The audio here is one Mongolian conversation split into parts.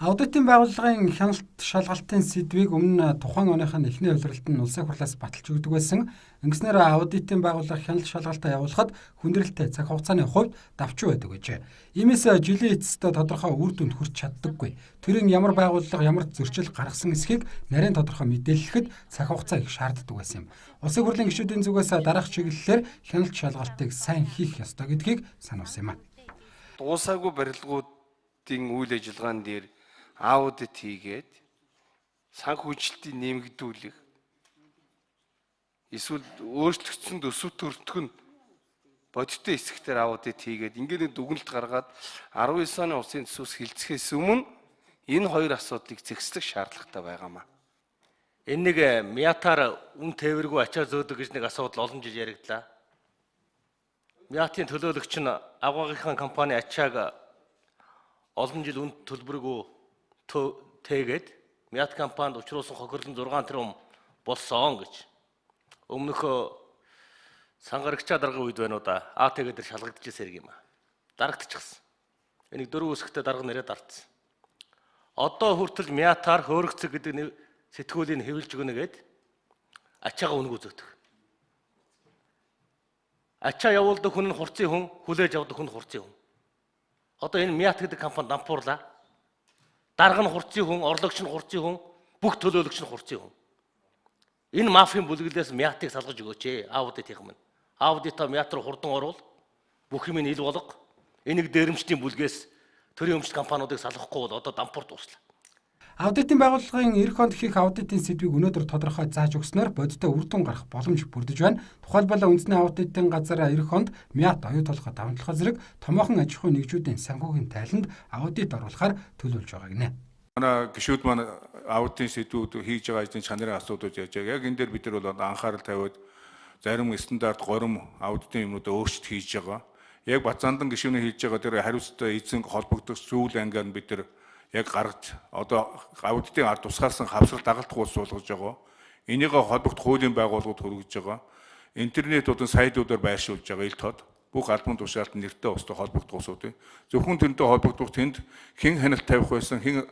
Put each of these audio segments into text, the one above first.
Аудитын байгууллагын хяналт шалгалтын сэдвийг өмнө тухайн оныхын эхний улиралд нь улсын хурлаас баталж өгдөг байсан. Ингэснээр аудитын байгууллага хяналт шалгалтаа явуулахад хүндрэлтэй цаг хугацааны хувьд давчуу байдаг гэжээ. Иймээс жилийн эцэст тодорхой үр дүнд хүрч чаддаггүй. Төрийн ямар байгууллага ямар зөрчил гаргасан эсхийг нарийн тодорхой мэдээлэхэд цаг хугацаа их шаарддаг байсан юм. Улсын хурлын гишүүдийн зүгээс дараах чиглэлээр хяналт шалгалтыг сайн хийх ёстой гэдгийг сануулсан юм. Дуусаагүй барилгуудын үйл ажиллагаан дээр аудит хийгээд санхүүжилтийг нэмэгдүүлэх эсвэл өөрчлөгдсөн төсөв төрөлтг нь бодиттой хэсгээр аудит хийгээд ингээд дүгнэлт гаргаад 19 оны улсын төсвөөс хилцэхээс өмнө энэ хоёр асуудлыг зэгслэх шаардлагатай байгаамаа. Энэ нэг мятаар үн тээвэргүй ачаа зөөдөг гэж нэг асуудал олон жил яригдлаа. Мятын төлөөлөгч нь агуугийнхаа компани ачааг олон жил үн төлбөргүй тэгээд Мят компанид учруулсан хохирлон 6 тэрбум болсон гэж өмнөхөө сангарагчаа дарга үед байна уу да АТГ дээр шалгагдчихсан хэрэг юм а. Дарагдчихсан. Энийг 4 үсэгтээ дарга нэрээ дартсан. Одоо хүртэл Мятаар хөөрөгцөг гэдэг сэтгүүлийг хэвлж өгнө гэд ачаага үнэг үзэгдэх. Ачаа явуулдаг хүн нь хурцын хүн, хүлээж авдаг хүн хурцын хүн. Одоо энэ Мят гэдэг компани дампуурлаа. Дарга нь хурцын хүн, орлогч нь хурцын хүн, бүх төлөөлөгч нь хурцын хүн. Энэ мафийн бүлэглээс Мятыг салгаж өгөөч. Аудит хийх юм. Аудитаа Мят руу хурдан оруул. Бүх юм ил болго. Энийг дээрэмчдийн бүлгээс төрийн өмчт компаниудыг салгахгүй бол одоо дампуурд дуслаа. Аудитын байгууллагын эх хонд хийх аудитын сэдвийг өнөөдөр тодорхой зааж өгснөөр бодиттой үр дүн гарах боломж бүрдэж байна. Тухайлбал үндэсний аудитын газар эх хонд Мят оюу толгой давталхай зэрэг томоохон аж ахуй нэгжүүдийн санхүүгийн тайланд аудит оруулахаар төлөвлөж байгаа гинэ. Манай гишүүд маань аудитын сэдвүүд хийж байгаа ажлын чанарын асуудлууд яаж яг энэ дээр бид нар бол анхаарал тавиад зарим стандарт горим аудитын юмнуудаа өөрчлөлт хийж байгаа. Яг Батзандан гишүүний хийж байгаа тэр хариуцтай эзэн холбогдох сүүл ангаар нь бид нар яг гаргаж одоо аудитын ард тусгаарсан хавсгал дагалдах улс болгож байгаа. Энийг холбогдох хуулийн байгууллагууд хөргөж байгаа. Интернет болон сайдуудаар байршуулж байгаа ил тод бүх албан тушаалт нэртэй устай холбогдох улсууд. Зөвхөн тэрнтэй холбогдох тэнд хэн ханалт тавих байсан, хэн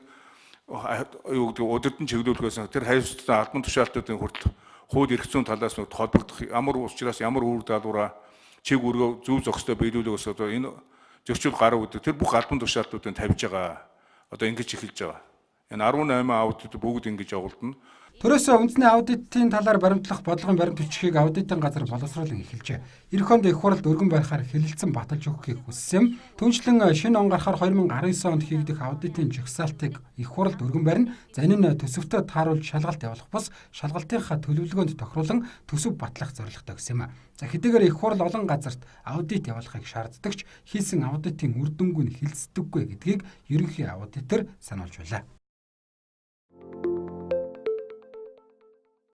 юу гэдэг удирдан чиглүүлэх байсан. Тэр хариуцлагатай албан тушаалтуудын хүртэл хууль эрх зүйн талаас нь холбогдох ямар учраас ямар үр даалгавраа чиг өргөө зөв зохистой биелүүлэх одоо энэ зөрчил гарав гэдэг тэр бүх албан тушаалтуудыг тавьж байгаа. Одоо ингэж эхэлж байгаа. Энэ 18 аудит бүгд ингэж явуулдана. Төрөөсөө үндэсний аудитын талаар баримтлах бодлогын баримт бичгийг аудитын газар боловсруулан эхэлжээ. Эх хонд их хуралд өргөн байхаар хэлэлцэн баталж өгөхийг хүссэн. Түүнчлэн шинэ он гарахаар 2019 онд хийгдэх аудитын жагсаалтыг их хуралд өргөн барина. За энэ нь төсөвтөө тааруулж шалгалт явуулах бус шалгалтынхаа төлөвлөгөөнд тохируулан төсөв батлах зорилготой гэсэн юм а. За хэдийгээр их хурал олон газарт аудит явуулахыг шаарддагч хийсэн аудитын үр дүнг нь хэлцдэггүй гэдгийг ерөнхий аудитор сануулж байлаа.